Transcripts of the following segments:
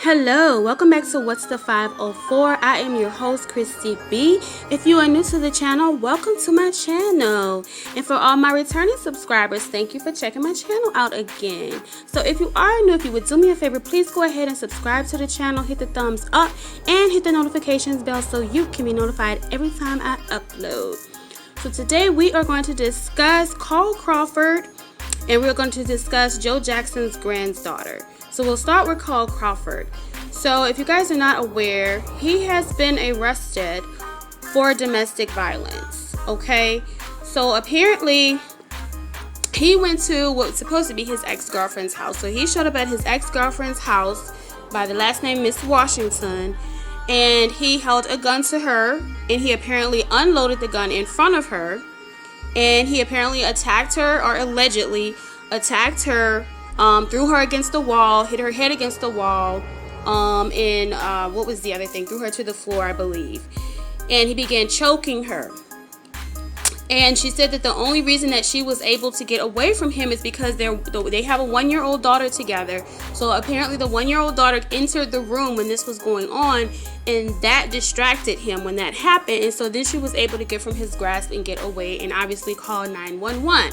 Hello, welcome back to What's the 504. I am your host, Christy B. If you are new to the channel, welcome to my channel. And for all my returning subscribers, thank you for checking my channel out again. So if you are new, if you would do me a favor, please go ahead and subscribe to the channel, hit the thumbs up, and hit the notifications bell so you can be notified every time I upload. So today we are going to discuss Carl Crawford, and we're going to discuss Joe Jackson's granddaughter. So we'll start with Carl Crawford. So if you guys are not aware, he has been arrested for domestic violence. Okay, so apparently he went to what's supposed to be his ex-girlfriend's house. So he showed up at his ex-girlfriend's house by the last name Miss Washington, and he held a gun to her, and he apparently unloaded the gun in front of her, and he apparently attacked her, or allegedly attacked her, threw her against the wall, hit her head against the wall, and what was the other thing? Threw her to the floor, I believe. And he began choking her. And she said that the only reason that she was able to get away from him is because they have a 1-year-old daughter together. So apparently the 1-year-old daughter entered the room when this was going on, and that distracted him when that happened. And so then she was able to get from his grasp and get away, and obviously call 911.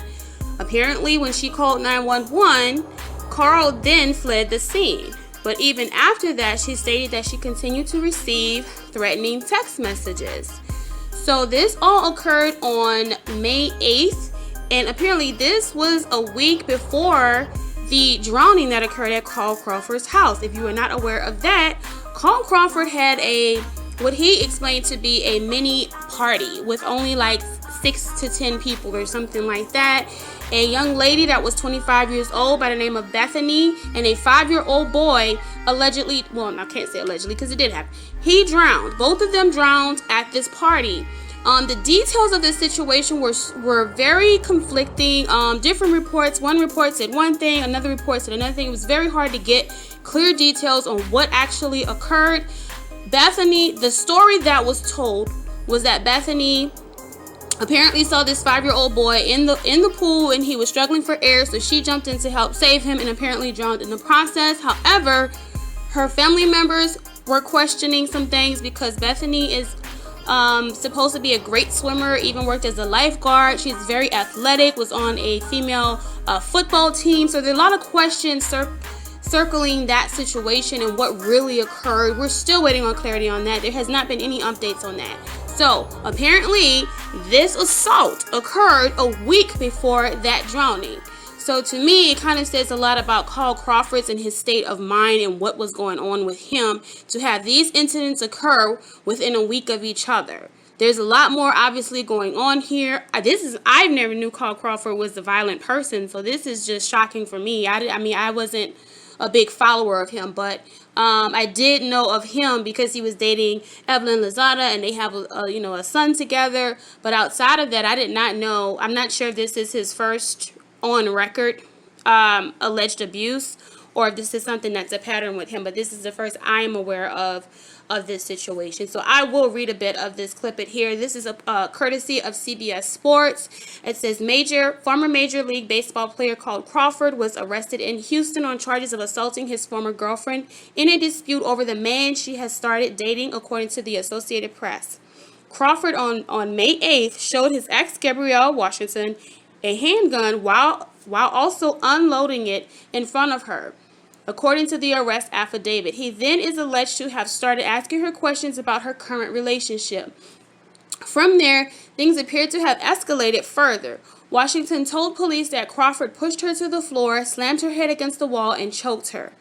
Apparently, when she called 911, Carl then fled the scene. But even after that, she stated that she continued to receive threatening text messages. So this all occurred on May 8th, and apparently this was a week before the drowning that occurred at Carl Crawford's house. If you are not aware of that, Carl Crawford had what he explained to be a mini party with only like 6 to 10 people or something like that. A young lady that was 25 years old by the name of Bethany, and a 5-year-old boy allegedly, well, I can't say allegedly because it did happen. He drowned. Both of them drowned at this party. The details of the situation were very conflicting. Different reports. One report said one thing, another report said another thing. It was very hard to get clear details on what actually occurred. Bethany, the story that was told was that Bethany apparently saw this 5-year-old boy in the pool, and he was struggling for air, so she jumped in to help save him and apparently drowned in the process. However, her family members were questioning some things because Bethany is supposed to be a great swimmer, even worked as a lifeguard. She's very athletic, was on a female football team. So there are a lot of questions circling that situation and what really occurred. We're still waiting on clarity on that. There has not been any updates on that. So apparently this assault occurred a week before that drowning. So to me, it kind of says a lot about Carl Crawford's and his state of mind and what was going on with him to have these incidents occur within a week of each other. There's a lot more obviously going on here. I've never knew Carl Crawford was a violent person, so this is just shocking for me. I wasn't a big follower of him, but I did know of him because he was dating Evelyn Lozada, and they have a son together. But outside of that, I did not know. I'm not sure if this is his first on record alleged abuse, or if this is something that's a pattern with him. But this is the first I am aware of this situation. So I will read a bit of this clip here. This is a courtesy of CBS Sports. It says former Major League Baseball player Carl Crawford was arrested in Houston on charges of assaulting his former girlfriend in a dispute over the man she has started dating, according to the Associated Press. Crawford on May 8th showed his ex Gabrielle Washington a handgun while also unloading it in front of her, according to the arrest affidavit. He then is alleged to have started asking her questions about her current relationship. From there, things appear to have escalated further. Washington told police that Crawford pushed her to the floor, slammed her head against the wall, and choked her.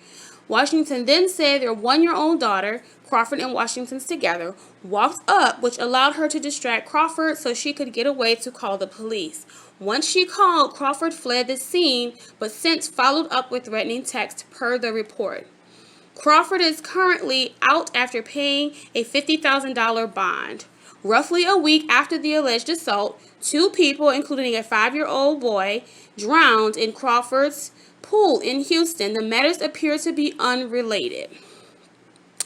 Washington then said their 1-year-old daughter, Crawford and Washington's together, walked up, which allowed her to distract Crawford so she could get away to call the police. Once she called, Crawford fled the scene, but since followed up with threatening text per the report. Crawford is currently out after paying a $50,000 bond. Roughly a week after the alleged assault, 2 people, including a 5-year-old boy, drowned in Crawford's pool in Houston. The matters appear to be unrelated.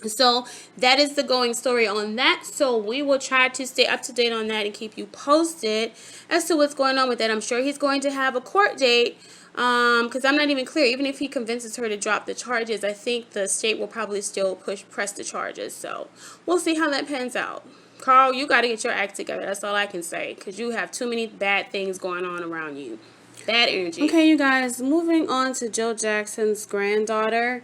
So that is the going story on that. So we will try to stay up to date on that and keep you posted as to what's going on with that. I'm sure he's going to have a court date Because I'm not even clear. Even if he convinces her to drop the charges, I think the state will probably still press the charges. So we'll see how that pans out. Carl, you got to get your act together. That's all I can say. Because you have too many bad things going on around you. Bad energy. Okay, you guys, moving on to Joe Jackson's granddaughter.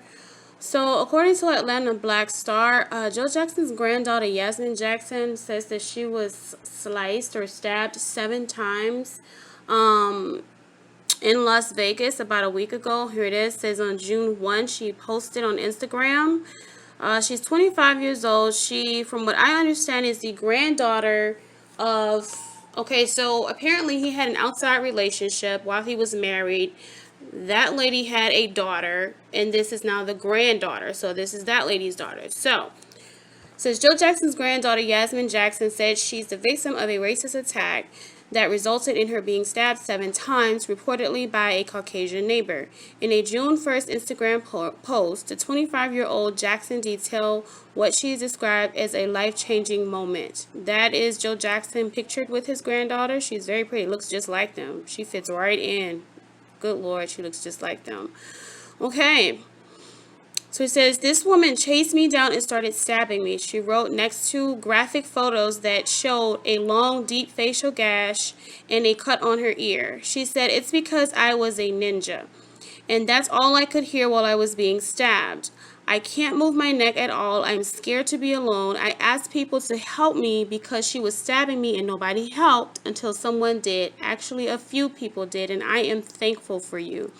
So, according to Atlanta Black Star, Joe Jackson's granddaughter, Yasmin Jackson, says that she was sliced or stabbed 7 times in Las Vegas about a week ago. Here it is. It says on June 1, she posted on Instagram. She's 25 years old. She, from what I understand, is the granddaughter of... Okay, so apparently he had an outside relationship while he was married. That lady had a daughter, and this is now the granddaughter. So this is that lady's daughter. So, says Joe Jackson's granddaughter, Yasmin Jackson, said she's the victim of a racist attack that resulted in her being stabbed 7 times, reportedly by a Caucasian neighbor. In a June 1st Instagram post, the 25-year-old Jackson detailed what she described as a life-changing moment. That is Joe Jackson pictured with his granddaughter. She's very pretty, looks just like them. She fits right in. Good Lord, she looks just like them. Okay. So it says, this woman chased me down and started stabbing me. She wrote next to graphic photos that showed a long, deep facial gash and a cut on her ear. She said, it's because I was a ninja. And that's all I could hear while I was being stabbed. I can't move my neck at all. I'm scared to be alone. I asked people to help me because she was stabbing me and nobody helped until someone did. Actually, a few people did, and I am thankful for you.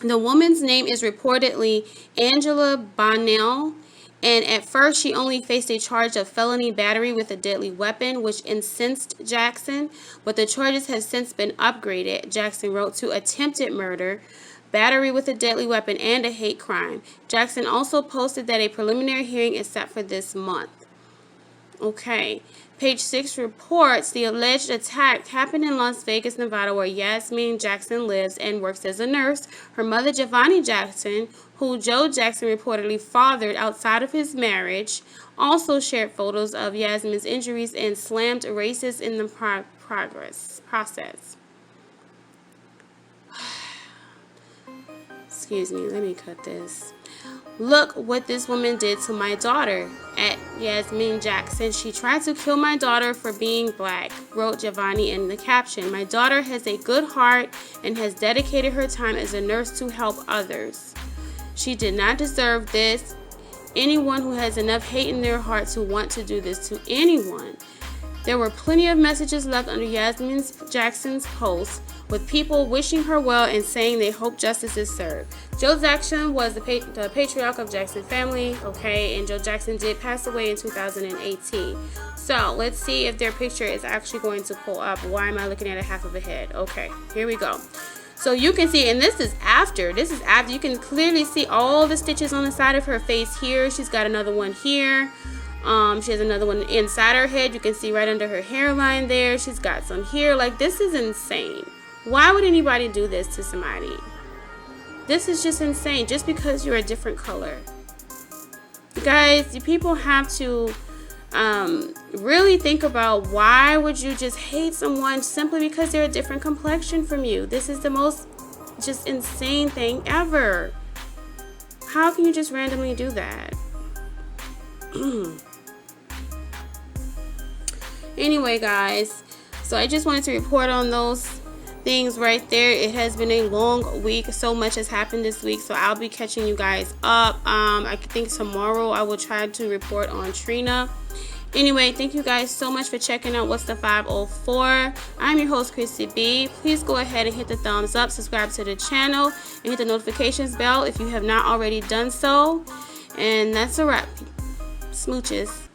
The woman's name is reportedly Angela Bonnell, and at first she only faced a charge of felony battery with a deadly weapon, which incensed Jackson, but the charges have since been upgraded, Jackson wrote, to attempted murder, battery with a deadly weapon, and a hate crime. Jackson also posted that a preliminary hearing is set for this month. Okay. Page 6 reports the alleged attack happened in Las Vegas, Nevada, where Yasmin Jackson lives and works as a nurse. Her mother, Giovanni Jackson, who Joe Jackson reportedly fathered outside of his marriage, also shared photos of Yasmin's injuries and slammed racists in the process. Excuse me, let me cut this. Look what this woman did to my daughter. At Yasmin Jackson, she tried to kill my daughter for being black, wrote Giovanni in the caption. My daughter has a good heart and has dedicated her time as a nurse to help others. She did not deserve this. Anyone who has enough hate in their heart to want to do this to anyone. There were plenty of messages left under Yasmin Jackson's post, with people wishing her well and saying they hope justice is served. Joe Jackson was the patriarch of Jackson family, okay, and Joe Jackson did pass away in 2018. So let's see if their picture is actually going to pull up. Why am I looking at a half of a head? Okay, here we go. So you can see, and this is after, you can clearly see all the stitches on the side of her face here. She's got another one here. She has another one inside her head. You can see right under her hairline there. She's got some here. Like, this is insane. Why would anybody do this to somebody? This is just insane. Just because you're a different color. Guys, people have to really think about, why would you just hate someone simply because they're a different complexion from you? This is the most just insane thing ever. How can you just randomly do that? Anyway, guys, so I just wanted to report on those things right there. It has been a long week. So much has happened this week, so I'll be catching you guys up. I think tomorrow I will try to report on Trina. Anyway, thank you guys so much for checking out What's the 504. I'm your host, Christy B. Please go ahead and hit the thumbs up, subscribe to the channel, and hit the notifications bell if you have not already done so. And that's a wrap. Smooches.